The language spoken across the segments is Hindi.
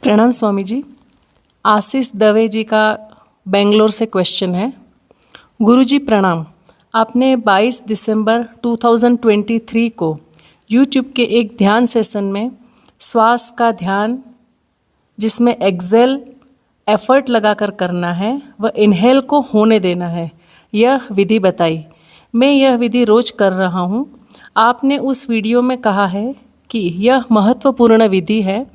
प्रणाम स्वामी जी। आशीष दवे जी का बेंगलोर से क्वेश्चन है। गुरुजी प्रणाम। आपने 22 दिसंबर 2023 को यूट्यूब के एक ध्यान सेशन में श्वास का ध्यान, जिसमें एक्सेल एफर्ट लगाकर करना है व इनहेल को होने देना है, यह विधि बताई। मैं यह विधि रोज कर रहा हूँ। आपने उस वीडियो में कहा है कि यह महत्वपूर्ण विधि है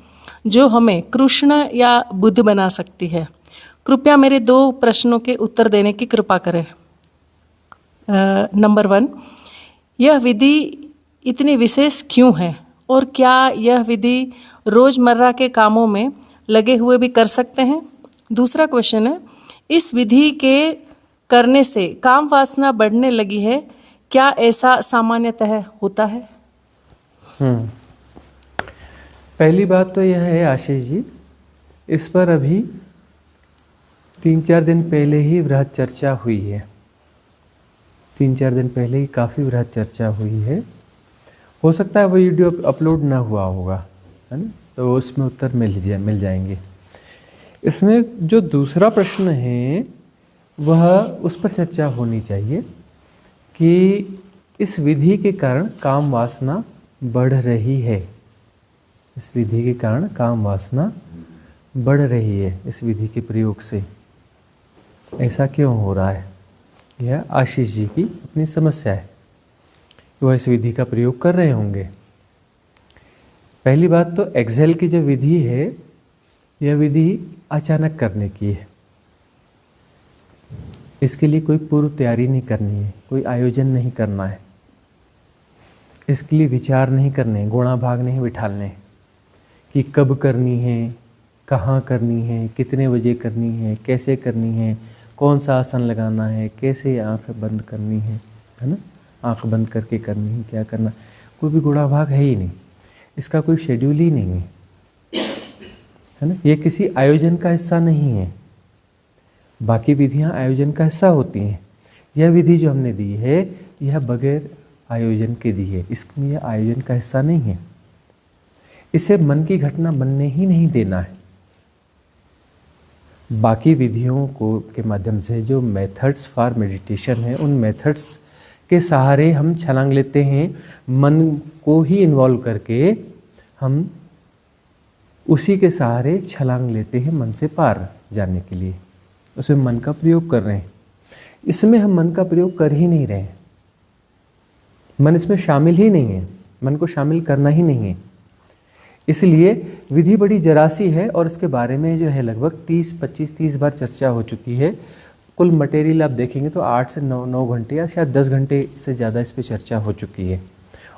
जो हमें कृष्ण या बुद्ध बना सकती है। कृपया मेरे 2 प्रश्नों के उत्तर देने की कृपा करें। नंबर 1, यह विधि इतनी विशेष क्यों है और क्या यह विधि रोज़मर्रा के कामों में लगे हुए भी कर सकते हैं? दूसरा क्वेश्चन है, इस विधि के करने से काम वासना बढ़ने लगी है, क्या ऐसा सामान्यतः होता है? पहली बात तो यह है आशीष जी, इस पर अभी 3-4 दिन पहले ही वृहद चर्चा हुई है। 3-4 दिन पहले ही काफ़ी वृहद चर्चा हुई है। हो सकता है वो वीडियो अपलोड ना हुआ होगा, है ना, तो उसमें उत्तर मिल जाएंगे। इसमें जो दूसरा प्रश्न है वह उस पर चर्चा होनी चाहिए कि इस विधि के कारण काम वासना बढ़ रही है। इस विधि के कारण काम वासना बढ़ रही है इस विधि के प्रयोग से। ऐसा क्यों हो रहा है? यह आशीष जी की अपनी समस्या है। वह इस विधि का प्रयोग कर रहे होंगे। पहली बात तो एक्सेल की जो विधि है, यह विधि अचानक करने की है। इसके लिए कोई पूर्व तैयारी नहीं करनी है, कोई आयोजन नहीं करना है, इसके लिए विचार नहीं करने, गुणा भाग नहीं बिठालने कि कब करनी है, कहाँ करनी है, कितने बजे करनी है, कैसे करनी है, कौन सा आसन लगाना है, कैसे आँख बंद करनी है ना, आँख बंद करके करनी है, क्या करना, कोई भी गुणा भाग है ही नहीं। इसका कोई शेड्यूल ही नहीं है ना। ये किसी आयोजन का हिस्सा नहीं है। बाकी विधियाँ आयोजन का हिस्सा होती हैं। यह विधि जो हमने दी है, यह बगैर आयोजन के दी है। इसमें यह आयोजन का हिस्सा नहीं है। इसे मन की घटना बनने ही नहीं देना है। बाकी विधियों को के माध्यम से जो मेथड्स फॉर मेडिटेशन है, उन मेथड्स के सहारे हम छलांग लेते हैं। मन को ही इन्वॉल्व करके हम उसी के सहारे छलांग लेते हैं मन से पार जाने के लिए। उसमें मन का प्रयोग कर रहे हैं। इसमें हम मन का प्रयोग कर ही नहीं रहे। मन इसमें शामिल ही नहीं है। मन को शामिल करना ही नहीं है। इसलिए विधि बड़ी जरासी है और इसके बारे में जो है लगभग 25-30 बार चर्चा हो चुकी है। कुल मटेरियल आप देखेंगे तो 8 से 9 घंटे या शायद 10 घंटे से ज़्यादा इस पर चर्चा हो चुकी है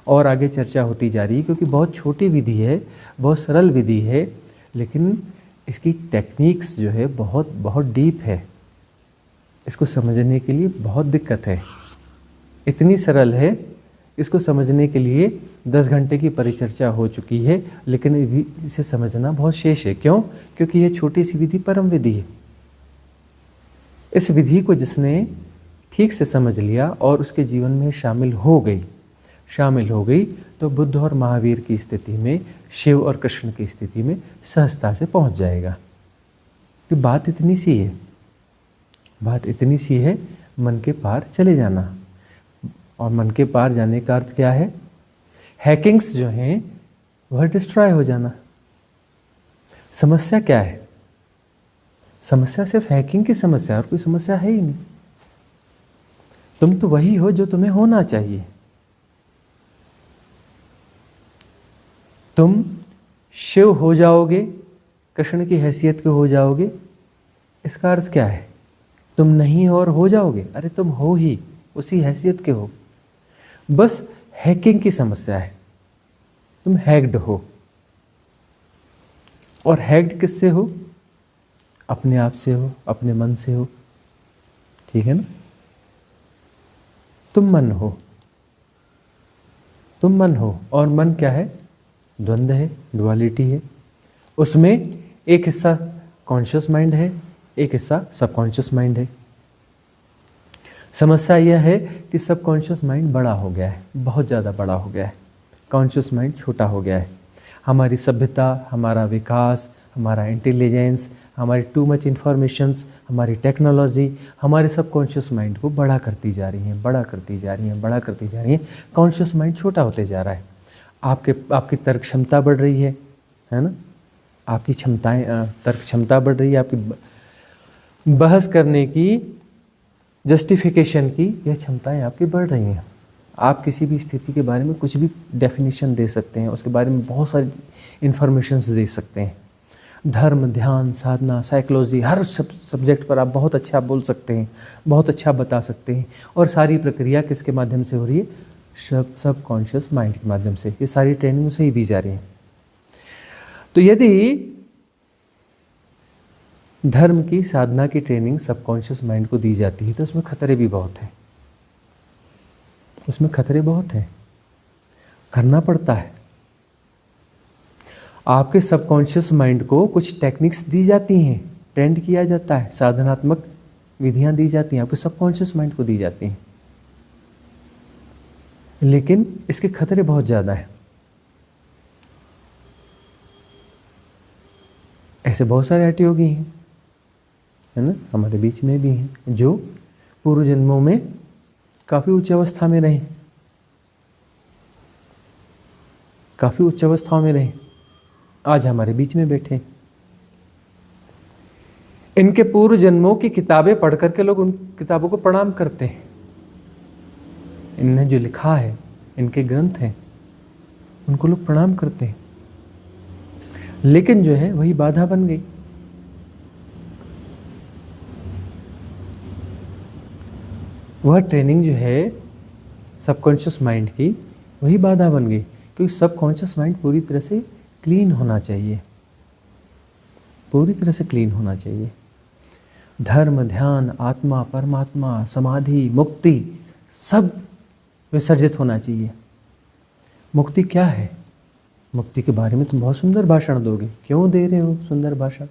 और आगे चर्चा होती जा रही है, क्योंकि बहुत छोटी विधि है, बहुत सरल विधि है, लेकिन इसकी टेक्निक्स जो है बहुत डीप है। इसको समझने के लिए बहुत दिक्कत है। इतनी सरल है, इसको समझने के लिए 10 घंटे की परिचर्चा हो चुकी है, लेकिन इसे समझना बहुत शेष है। क्यों? क्योंकि यह छोटी सी विधि परम विधि है। इस विधि को जिसने ठीक से समझ लिया और उसके जीवन में शामिल हो गई तो बुद्ध और महावीर की स्थिति में, शिव और कृष्ण की स्थिति में सहजता से पहुंच जाएगा। कि बात इतनी सी है, मन के पार चले जाना। और मन के पार जाने का अर्थ क्या है? हैकिंग्स जो हैं वह डिस्ट्रॉय हो जाना। समस्या क्या है? समस्या सिर्फ हैकिंग की समस्या, और कोई समस्या है ही नहीं। तुम तो वही हो जो तुम्हें होना चाहिए। तुम शिव हो जाओगे, कृष्ण की हैसियत के हो जाओगे। इसका अर्थ क्या है? तुम नहीं हो और हो जाओगे? अरे तुम हो ही, उसी हैसियत के हो। बस हैकिंग की समस्या है। तुम हैक्ड हो। और हैक्ड किससे हो? अपने आप से हो, अपने मन से हो। ठीक है ना? तुम मन हो और मन क्या है? द्वंद्व है, डुअलिटी है। उसमें एक हिस्सा कॉन्शियस माइंड है, एक हिस्सा सबकॉन्शियस माइंड है। समस्या यह है कि सबकॉन्शियस माइंड बड़ा हो गया है, बहुत ज़्यादा बड़ा हो गया है। कॉन्शियस माइंड छोटा हो गया है। हमारी सभ्यता, हमारा विकास, हमारा इंटेलिजेंस, हमारी टू मच इन्फॉर्मेशंस, हमारी टेक्नोलॉजी हमारे सबकॉन्शियस माइंड को बड़ा करती जा रही हैं, बड़ा करती जा रही हैं, बड़ा करती जा रही हैं। कॉन्शियस माइंड छोटा होते जा रहा है। आपकी तर्क क्षमता बढ़ रही है ना, आपकी क्षमताएं, तर्क क्षमता बढ़ रही है, आपकी बहस करने की, जस्टिफिकेशन की यह क्षमताएं आपकी बढ़ रही हैं। आप किसी भी स्थिति के बारे में कुछ भी डेफिनेशन दे सकते हैं, उसके बारे में बहुत सारी इन्फॉर्मेशंस दे सकते हैं। धर्म, ध्यान, साधना, साइकोलॉजी, हर सब्जेक्ट पर आप बहुत अच्छा बोल सकते हैं, बहुत अच्छा बता सकते हैं। और सारी प्रक्रिया किसके माध्यम से हो रही है? सब कॉन्शियस माइंड के माध्यम से। ये सारी ट्रेनिंग उसे ही दी जा रही है। तो यदि धर्म की, साधना की ट्रेनिंग सबकॉन्शियस माइंड को दी जाती है तो उसमें खतरे भी बहुत हैं, उसमें खतरे बहुत हैं, करना पड़ता है। आपके सबकॉन्शियस माइंड को कुछ टेक्निक्स दी जाती हैं, ट्रेंड किया जाता है, साधनात्मक विधियां दी जाती हैं, आपके सबकॉन्शियस माइंड को दी जाती हैं, लेकिन इसके खतरे बहुत ज़्यादा हैं। ऐसे बहुत सारे हठयोगी हैं, है ना, हमारे बीच में भी हैं, जो पूर्व जन्मों में काफ़ी उच्च अवस्था में रहे, काफ़ी उच्च अवस्थाओं में रहे, आज हमारे बीच में बैठे। इनके पूर्व जन्मों की किताबें पढ़ करके लोग उन किताबों को प्रणाम करते हैं। इन्होंने जो लिखा है, इनके ग्रंथ हैं, उनको लोग प्रणाम करते हैं, लेकिन जो है वही बाधा बन गई। वह ट्रेनिंग जो है सबकॉन्शियस माइंड की, वही बाधा बन गई, क्योंकि सबकॉन्शियस माइंड पूरी तरह से क्लीन होना चाहिए, पूरी तरह से क्लीन होना चाहिए। धर्म, ध्यान, आत्मा, परमात्मा, समाधि, मुक्ति सब विसर्जित होना चाहिए। मुक्ति क्या है? मुक्ति के बारे में तुम बहुत सुंदर भाषण दोगे, क्यों दे रहे हो सुंदर भाषण?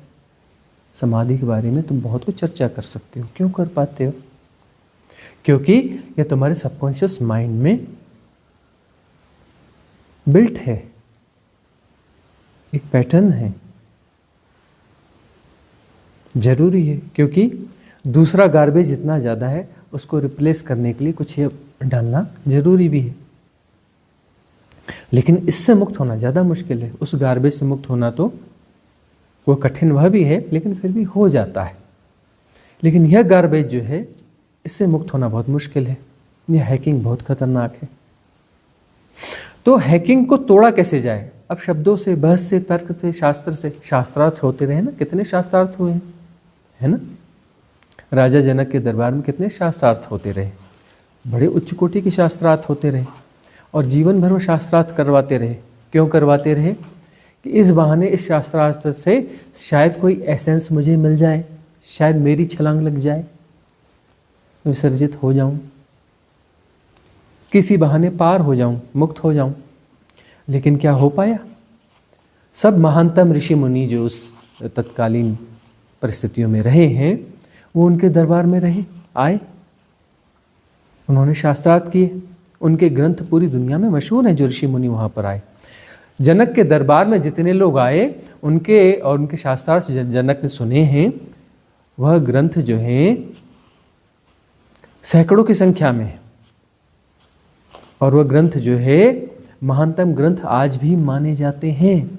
समाधि के बारे में तुम बहुत कुछ चर्चा कर सकते हो, क्यों कर पाते हो? क्योंकि यह तुम्हारे सबकॉन्शियस माइंड में बिल्ट है, एक पैटर्न है, जरूरी है। क्योंकि दूसरा गार्बेज इतना ज़्यादा है, उसको रिप्लेस करने के लिए कुछ डालना जरूरी भी है। लेकिन इससे मुक्त होना ज़्यादा मुश्किल है। उस गार्बेज से मुक्त होना तो वो कठिन वह भी है, लेकिन फिर भी हो जाता है। लेकिन यह गार्बेज जो है, इससे मुक्त होना बहुत मुश्किल है। यह हैकिंग बहुत खतरनाक है। तो हैकिंग को तोड़ा कैसे जाए? अब शब्दों से, बहस से, तर्क से, शास्त्र से, शास्त्रार्थ होते रहे ना, कितने शास्त्रार्थ हुए हैं, है ना। राजा जनक के दरबार में कितने शास्त्रार्थ होते रहे, बड़े उच्च कोटि के शास्त्रार्थ होते रहे, और जीवन भर वो शास्त्रार्थ करवाते रहे। क्यों करवाते रहे? कि इस बहाने, इस शास्त्रार्थ से शायद कोई एसेंस मुझे मिल जाए, शायद मेरी छलांग लग जाए, विसर्जित हो जाऊं, किसी बहाने पार हो जाऊं, मुक्त हो जाऊं। लेकिन क्या हो पाया? सब महानतम ऋषि मुनि जो उस तत्कालीन परिस्थितियों में रहे हैं, वो उनके दरबार में रहे, आए, उन्होंने शास्त्रार्थ किए। उनके ग्रंथ पूरी दुनिया में मशहूर हैं, जो ऋषि मुनि वहाँ पर आए। जनक के दरबार में जितने लोग आए, उनके शास्त्रार्थ जनक ने सुने हैं। वह ग्रंथ जो हैं सैकड़ों की संख्या में है, और वह ग्रंथ जो है महानतम ग्रंथ आज भी माने जाते हैं।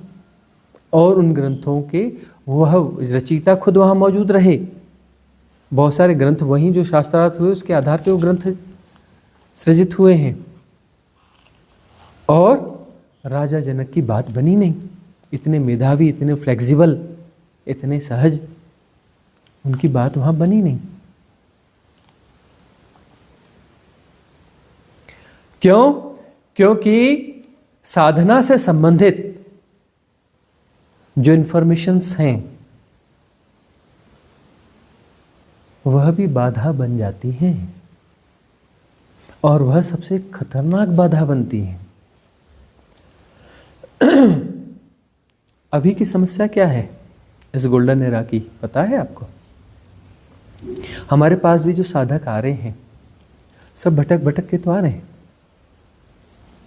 और उन ग्रंथों के वह रचयिता खुद वहाँ मौजूद रहे। बहुत सारे ग्रंथ वहीं जो शास्त्रार्थ हुए, उसके आधार पर वो ग्रंथ सृजित हुए हैं। और राजा जनक की बात बनी नहीं। इतने मेधावी, इतने फ्लेक्सिबल, इतने सहज, उनकी बात वहाँ बनी नहीं। क्यों? क्योंकि साधना से संबंधित जो इन्फॉर्मेशंस हैं, वह भी बाधा बन जाती हैं, और वह सबसे खतरनाक बाधा बनती है। अभी की समस्या क्या है इस गोल्डन एरा की, पता है आपको? हमारे पास भी जो साधक आ रहे हैं, सब भटक भटक के तो आ रहे हैं,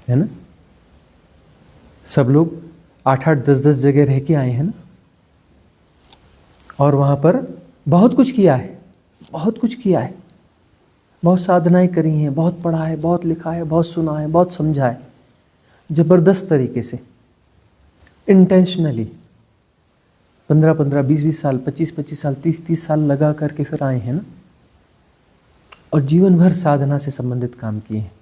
है ना। सब लोग 8-8, 10-10 जगह रह के आए हैं ना। और वहाँ पर बहुत कुछ किया है, बहुत कुछ किया है, बहुत साधनाएं करी हैं, बहुत पढ़ा है, बहुत लिखा है, बहुत सुना है, बहुत समझा है, ज़बरदस्त तरीके से, इंटेंशनली 15-15, 20-20 साल, 25-25 साल, 30-30 साल लगा करके फिर आए हैं ना, और जीवन भर साधना से संबंधित काम किए हैं,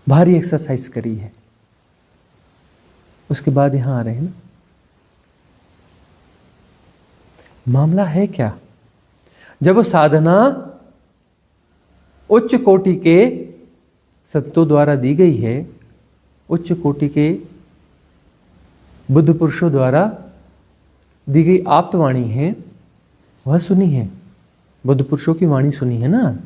भारी एक्सरसाइज करी है, उसके बाद यहाँ आ रहे हैं ना। मामला है क्या, जब साधना उच्च कोटि के संतों द्वारा दी गई है, उच्च कोटि के बुद्ध पुरुषों द्वारा दी गई आप्तवाणी है, वह सुनी है, बुद्ध पुरुषों की वाणी सुनी है ना,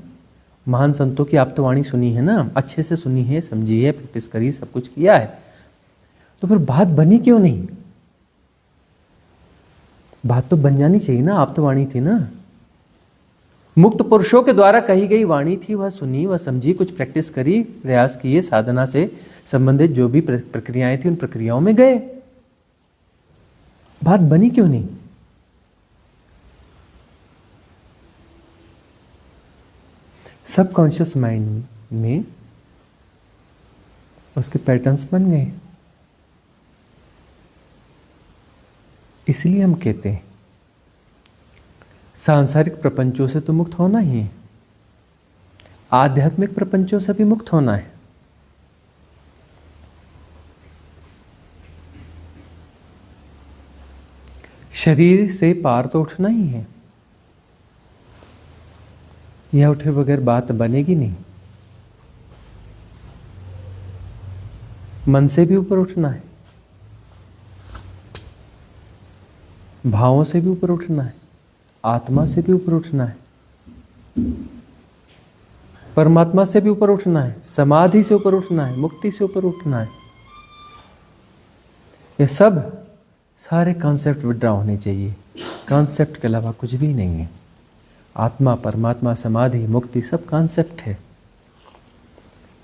महान संतों की आप्तवाणी सुनी है ना, अच्छे से सुनी है, समझी है, प्रैक्टिस करी, सब कुछ किया है, तो फिर बात बनी क्यों नहीं? बात तो बन जानी चाहिए ना, आप्तवाणी थी ना, मुक्त पुरुषों के द्वारा कही गई वाणी थी, वह सुनी, वह समझी, कुछ प्रैक्टिस करी, प्रयास किए, साधना से संबंधित जो भी प्रक्रियाएं थी उन प्रक्रियाओं में गए, बात बनी क्यों नहीं? सबकॉन्शियस माइंड में उसके पैटर्न्स बन गए, इसलिए हम कहते हैं सांसारिक प्रपंचों से तो मुक्त होना ही है, आध्यात्मिक प्रपंचों से भी मुक्त होना है। शरीर से पार तो उठना ही है, यह उठे बगैर बात बनेगी नहीं। मन से भी ऊपर उठना है, भावों से भी ऊपर उठना है, आत्मा से भी ऊपर उठना है, परमात्मा से भी ऊपर उठना है, समाधि से ऊपर उठना है, मुक्ति से ऊपर उठना है। ये सब सारे कॉन्सेप्ट विड्रॉ होने चाहिए, कॉन्सेप्ट के अलावा कुछ भी नहीं है। आत्मा, परमात्मा, समाधि, मुक्ति सब कॉन्सेप्ट है,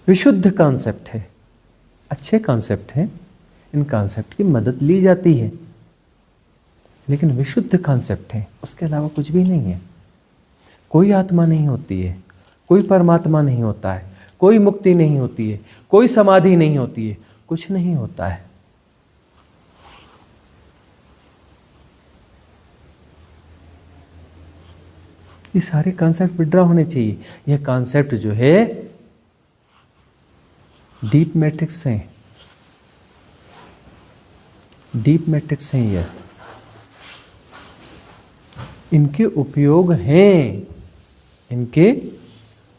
विशुद्ध कॉन्सेप्ट है, अच्छे कॉन्सेप्ट हैं, इन कॉन्सेप्ट की मदद ली जाती है, लेकिन विशुद्ध कॉन्सेप्ट है, उसके अलावा कुछ भी नहीं है। कोई आत्मा नहीं होती है, कोई परमात्मा नहीं होता है, कोई मुक्ति नहीं होती है, कोई समाधि नहीं होती है, कुछ नहीं होता है। ये सारे कॉन्सेप्ट विड्रॉ होने चाहिए। यह कॉन्सेप्ट जो है डीप मैट्रिक्स हैं, डीप मैट्रिक्स हैं, यह इनके उपयोग हैं, इनके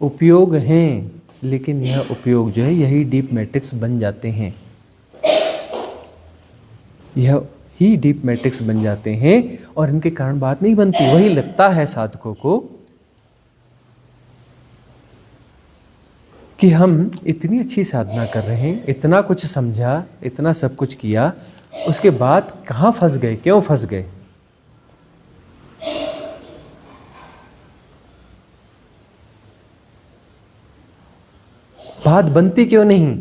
उपयोग हैं, लेकिन यह उपयोग जो है यही डीप मैट्रिक्स बन जाते हैं, यह ही डीप मैट्रिक्स बन जाते हैं, और इनके कारण बात नहीं बनती। वही लगता है साधकों को कि हम इतनी अच्छी साधना कर रहे हैं, इतना कुछ समझा, इतना सब कुछ किया, उसके बाद कहाँ फंस गए, क्यों फंस गए? बात बनती क्यों नहीं?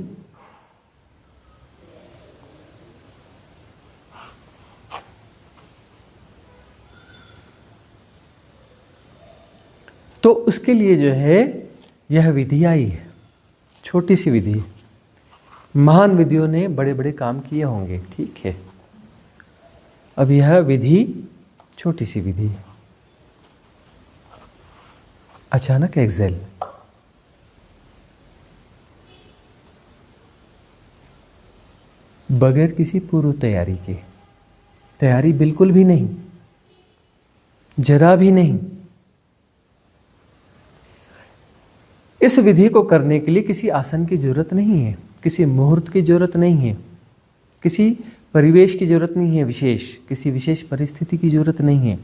तो उसके लिए जो है यह विधि आई है, छोटी सी विधि। महान विधियों ने बड़े बड़े काम किए होंगे, ठीक है, अब यह विधि छोटी सी विधि है। अचानक एक्सेल, बगैर किसी पूर्व तैयारी के, तैयारी बिल्कुल भी नहीं, जरा भी नहीं। इस विधि को करने के लिए किसी आसन की जरूरत नहीं है, किसी मुहूर्त की जरूरत नहीं है, किसी परिवेश की जरूरत नहीं है, विशेष किसी विशेष परिस्थिति की जरूरत नहीं है।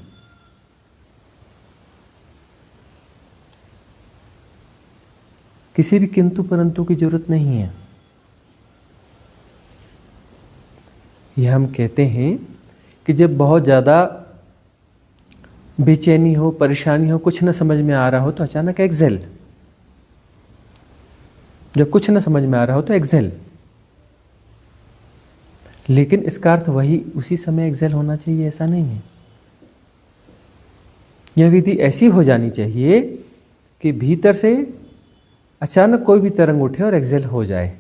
किसी भी किंतु परंतु की जरूरत नहीं है। यह हम कहते हैं कि जब बहुत ज़्यादा बेचैनी हो, परेशानी हो, कुछ न समझ में आ रहा हो तो अचानक एक्सेल, जब कुछ न समझ में आ रहा हो तो एक्सेल, लेकिन इसका अर्थ वही उसी समय एक्सेल होना चाहिए, ऐसा नहीं है। यह विधि ऐसी हो जानी चाहिए कि भीतर से अचानक कोई भी तरंग उठे और एक्सेल हो जाए,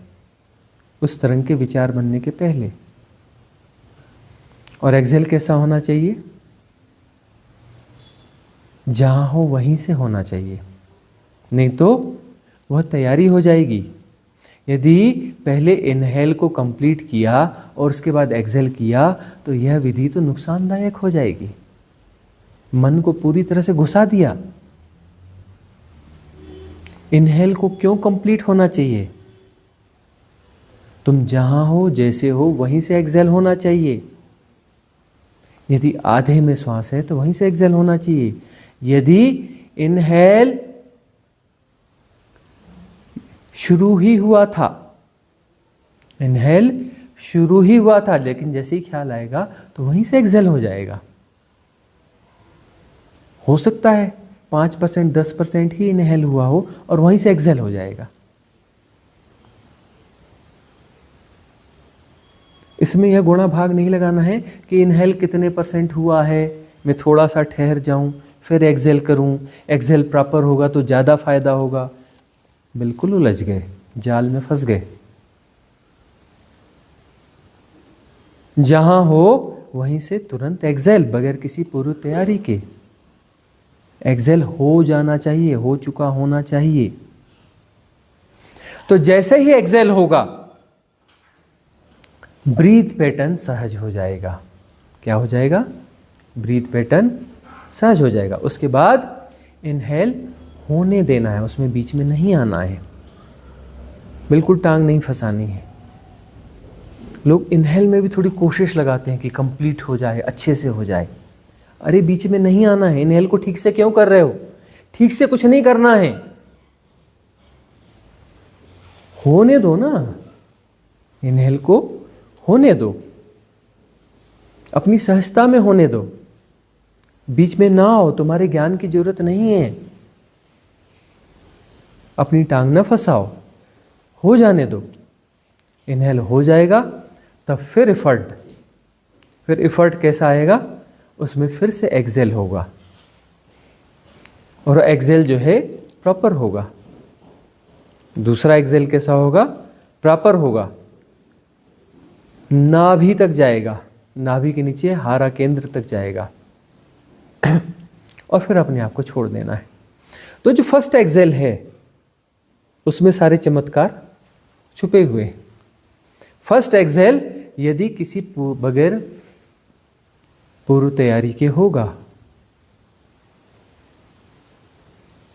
उस तरंग के विचार बनने के पहले। और एक्सेल कैसा होना चाहिए? जहाँ हो वहीं से होना चाहिए, नहीं तो वह तैयारी हो जाएगी। यदि पहले इनहेल को कंप्लीट किया और उसके बाद एक्सेल किया तो यह विधि तो नुकसानदायक हो जाएगी। मन को पूरी तरह से घुसा दिया। इनहेल को क्यों कंप्लीट होना चाहिए? तुम जहां हो जैसे हो वहीं से एक्सेल होना चाहिए। यदि आधे में श्वास है तो वहीं से एक्सेल होना चाहिए। यदि इनहेल शुरू ही हुआ था, इनहेल शुरू ही हुआ था, लेकिन जैसे ही ख्याल आएगा तो वहीं से एक्सेल हो जाएगा। हो सकता है 5% 10% ही इनहेल हुआ हो और वहीं से एक्सेल हो जाएगा। इसमें यह गुणा भाग नहीं लगाना है कि इनहेल कितने % हुआ है, मैं थोड़ा सा ठहर जाऊं फिर एक्सेल करूं, एक्सेल प्रॉपर होगा तो ज़्यादा फायदा होगा। बिल्कुल उलझ गए, जाल में फंस गए। जहां हो वहीं से तुरंत एक्सेल, बगैर किसी पूर्व तैयारी के एक्सेल हो जाना चाहिए, हो चुका होना चाहिए। तो जैसे ही एक्सेल होगा ब्रीथ पैटर्न सहज हो जाएगा। क्या हो जाएगा? ब्रीथ पैटर्न सहज हो जाएगा। उसके बाद इनहेल होने देना है, उसमें बीच में नहीं आना है, बिल्कुल टांग नहीं फंसानी है। लोग इनहेल में भी थोड़ी कोशिश लगाते हैं कि कंप्लीट हो जाए, अच्छे से हो जाए। अरे बीच में नहीं आना है। इनहेल को ठीक से क्यों कर रहे हो? ठीक से कुछ नहीं करना है, होने दो ना। इनहेल को होने दो, अपनी सहजता में होने दो। बीच में ना आओ, तुम्हारे ज्ञान की जरूरत नहीं है। अपनी टांग ना फंसाओ, हो जाने दो। इनहेल हो जाएगा तब फिर इफर्ट कैसा आएगा? उसमें फिर से एक्सेल होगा और एक्सेल जो है प्रॉपर होगा। दूसरा एक्सेल कैसा होगा? प्रॉपर होगा। नाभि तक जाएगा, नाभि के नीचे हारा केंद्र तक जाएगा और फिर अपने आप को छोड़ देना है। तो जो फर्स्ट एक्सेल है उसमें सारे चमत्कार छुपे हुए हैं। फर्स्ट एक्सेल यदि किसी बगैर पूर्व तैयारी के होगा,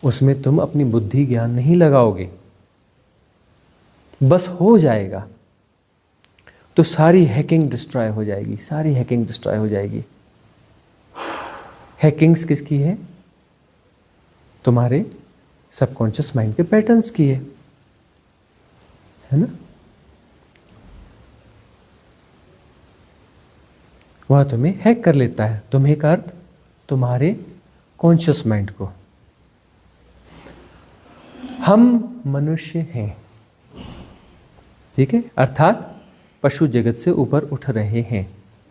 उसमें तुम अपनी बुद्धि ज्ञान नहीं लगाओगे, बस हो जाएगा, तो सारी हैकिंग डिस्ट्रॉय हो जाएगी, सारी हैकिंग डिस्ट्रॉय हो जाएगी। हैकिंग्स किसकी है? तुम्हारे सबकॉन्शियस माइंड के पैटर्न्स की है ना। वह तुम्हें हैक कर लेता है। तुम्हें का अर्थ तुम्हारे कॉन्शियस माइंड को। हम मनुष्य हैं, ठीक है, अर्थात पशु जगत से ऊपर उठ रहे हैं,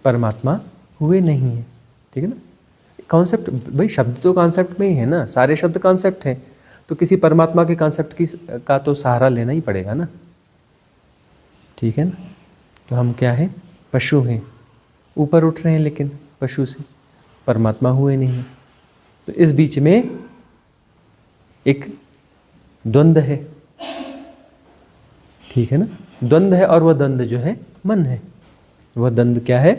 परमात्मा हुए नहीं है, ठीक है ना। कॉन्सेप्ट भाई, शब्द तो कॉन्सेप्ट में ही है ना, सारे शब्द कॉन्सेप्ट हैं, तो किसी परमात्मा के कॉन्सेप्ट का तो सहारा लेना ही पड़ेगा ना, ठीक है ना। तो हम क्या हैं? पशु हैं, ऊपर उठ रहे हैं लेकिन पशु से, परमात्मा हुए नहीं हैं। तो इस बीच में एक द्वंद्व है, ठीक है ना, द्वंद्व है। और वह द्वंद्व जो है मन है। वह द्वंद्व क्या है?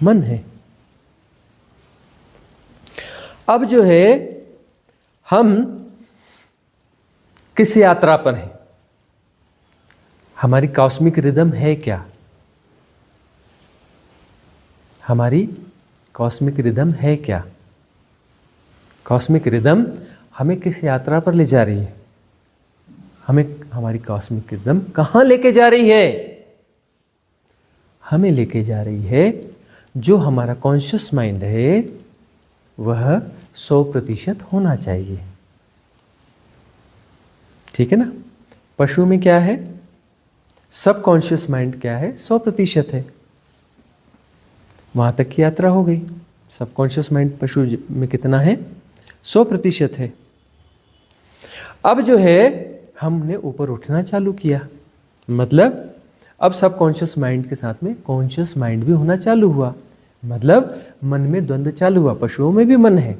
मन है। अब जो है हम किस यात्रा पर हैं? हमारी कॉस्मिक रिदम है क्या? हमारी कॉस्मिक रिदम है क्या? कॉस्मिक रिदम हमें किस यात्रा पर ले जा रही है? हमें हमारी कॉस्मिक रिदम कहाँ लेके जा रही है? हमें लेके जा रही है, जो हमारा कॉन्शियस माइंड है वह 100% होना चाहिए, ठीक है ना। पशु में क्या है? सब कॉन्शियस माइंड क्या है? 100% है। वहां तक की यात्रा हो गई। सबकॉन्शियस माइंड पशु में कितना है? 100% है। अब जो है हमने ऊपर उठना चालू किया, मतलब अब सबकॉन्शियस माइंड के साथ में कॉन्शियस माइंड भी होना चालू हुआ, मतलब मन में द्वंद्व चालू हुआ। पशुओं में भी मन है,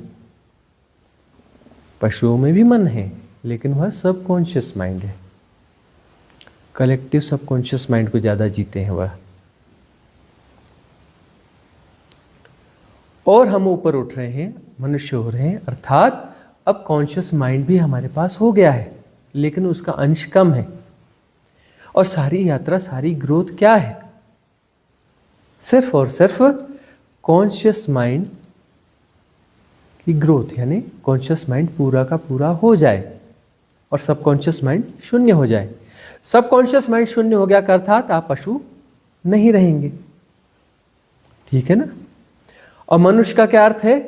पशुओं में भी मन है, लेकिन वह सबकॉन्शियस माइंड है। कलेक्टिव सबकॉन्शियस माइंड को ज़्यादा जीते हैं वह। और हम ऊपर उठ रहे हैं, मनुष्य हो रहे हैं, अर्थात अब कॉन्शियस माइंड भी हमारे पास हो गया है, लेकिन उसका अंश कम है। और सारी यात्रा, सारी ग्रोथ क्या है? सिर्फ और सिर्फ कॉन्शियस माइंड की ग्रोथ, यानी कॉन्शियस माइंड पूरा का पूरा हो जाए और सबकॉन्शियस माइंड शून्य हो जाए। सबकॉन्शियस माइंड शून्य हो गया का अर्थात आप पशु नहीं रहेंगे, ठीक है ना। और मनुष्य का क्या अर्थ है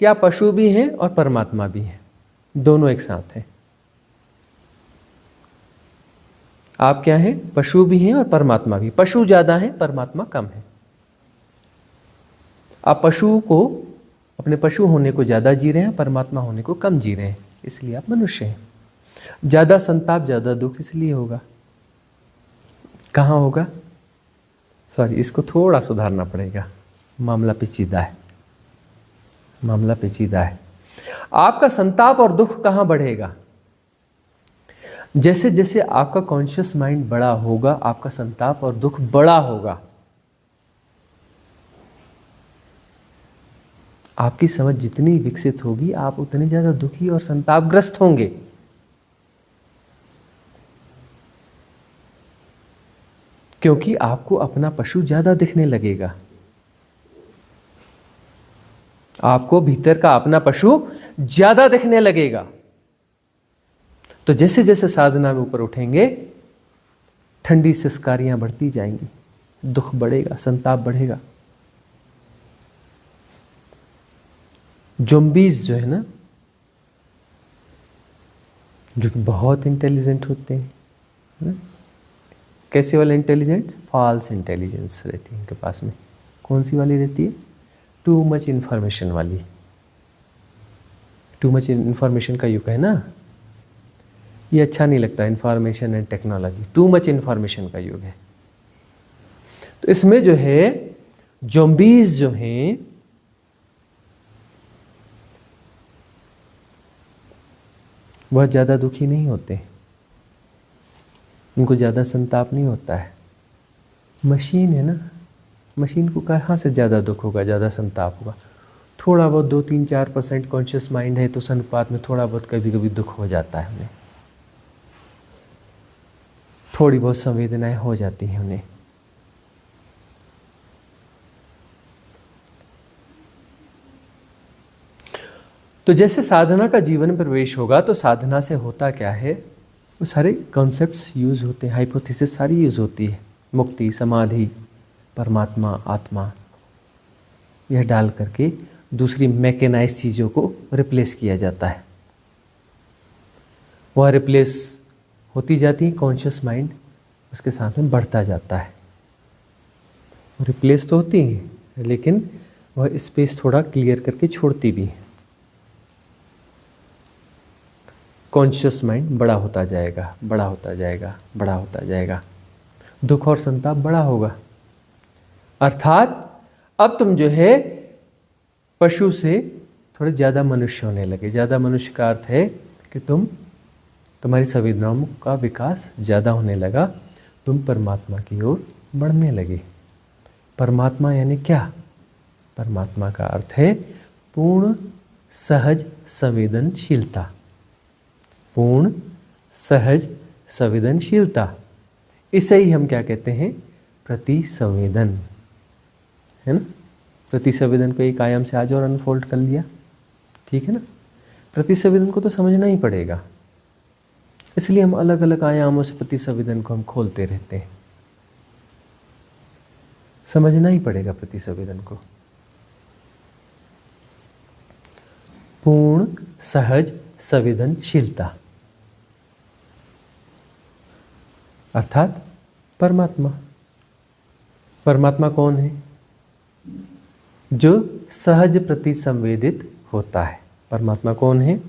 कि आप पशु भी हैं और परमात्मा भी हैं, दोनों एक साथ हैं। आप क्या हैं? पशु भी हैं और परमात्मा भी। पशु ज्यादा है, परमात्मा कम है। आप पशु को, अपने पशु होने को ज्यादा जी रहे हैं, परमात्मा होने को कम जी रहे हैं, इसलिए आप मनुष्य हैं। ज्यादा संताप, ज्यादा दुख इसलिए होगा। कहाँ होगा? सॉरी, इसको थोड़ा सुधारना पड़ेगा, मामला पेचीदा है, मामला पेचीदा है। आपका संताप और दुख कहाँ बढ़ेगा? जैसे जैसे आपका कॉन्शियस माइंड बड़ा होगा, आपका संताप और दुख बड़ा होगा। आपकी समझ जितनी विकसित होगी, आप उतने ज्यादा दुखी और संतापग्रस्त होंगे। क्योंकि आपको अपना पशु ज्यादा दिखने लगेगा। आपको भीतर का अपना पशु ज्यादा दिखने लगेगा। तो जैसे जैसे साधना में ऊपर उठेंगे, ठंडी सिसकारियां बढ़ती जाएंगी, दुख बढ़ेगा, संताप बढ़ेगा। ज़ॉम्बीज़ जो है ना, जो कि बहुत इंटेलिजेंट होते हैं, है? कैसे वाले इंटेलिजेंस? फॉल्स इंटेलिजेंस रहती है उनके पास में। कौन सी वाली रहती है? टू मच इन्फॉर्मेशन वाली। टू मच इन्फॉर्मेशन का युग है ना, ये अच्छा नहीं लगता, information and technology. Too much information का युग है। तो इसमें जो है ज़ॉम्बीज़ जो हैं, वह ज़्यादा दुखी नहीं होते, उनको ज़्यादा संताप नहीं होता है। मशीन है ना, मशीन को कहाँ से ज़्यादा दुख होगा, ज़्यादा संताप होगा? थोड़ा बहुत 2-3-4% कॉन्शियस माइंड है तो उस अनुपात में थोड़ा बहुत कभी कभी दुख हो जाता है उन्हें, थोड़ी बहुत संवेदनाएं हो जाती हैं उन्हें। तो जैसे साधना का जीवन प्रवेश होगा तो साधना से होता क्या है, वो सारे कॉन्सेप्ट्स यूज होते हैं, हाइपोथेसिस सारी यूज होती है। मुक्ति, समाधि, परमात्मा, आत्मा, यह डाल करके दूसरी मैकेनाइज चीज़ों को रिप्लेस किया जाता है। वह रिप्लेस होती जाती है, कॉन्शियस माइंड उसके साथ में बढ़ता जाता है। रिप्लेस तो होती है, लेकिन वह स्पेस थोड़ा क्लियर करके छोड़ती भी है। कॉन्शियस माइंड बड़ा होता जाएगा, बड़ा होता जाएगा, बड़ा होता जाएगा, दुख और संताप बड़ा होगा। अर्थात अब तुम जो है पशु से थोड़े ज़्यादा मनुष्य होने लगे। ज़्यादा मनुष्य का अर्थ है कि तुम्हारी संवेदनाओं का विकास ज़्यादा होने लगा, तुम परमात्मा की ओर बढ़ने लगे। परमात्मा यानी क्या? परमात्मा का अर्थ है पूर्ण सहज संवेदनशीलता। पूर्ण सहज संवेदनशीलता, इसे ही हम क्या कहते हैं? प्रतिसंवेदन, है ना। प्रतिसंवेदन को एक आयाम से आज और अनफोल्ड कर लिया, ठीक है ना। प्रतिसंवेदन को तो समझना ही पड़ेगा, इसलिए हम अलग अलग आयामों से प्रतिसंवेदन को हम खोलते रहते हैं। समझना ही पड़ेगा प्रतिसंवेदन को। पूर्ण सहज संवेदनशीलता अर्थात परमात्मा। परमात्मा कौन है? जो सहज प्रतिसंवेदित होता है। परमात्मा कौन है?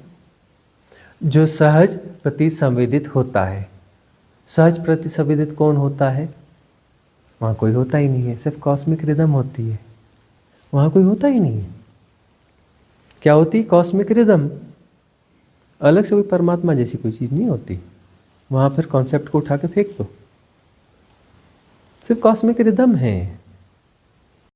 जो सहज प्रतिसंवेदित होता है। सहज प्रतिसंवेदित कौन होता है? वहाँ कोई होता ही नहीं है, सिर्फ कॉस्मिक रिदम होती है, वहाँ कोई होता ही नहीं है। क्या होती? Cosmic rhythm. अलग से कोई परमात्मा जैसी कोई चीज़ नहीं होती वहाँ। फिर कॉन्सेप्ट को उठा के फेंक दो, सिर्फ कॉस्मिक रिदम है।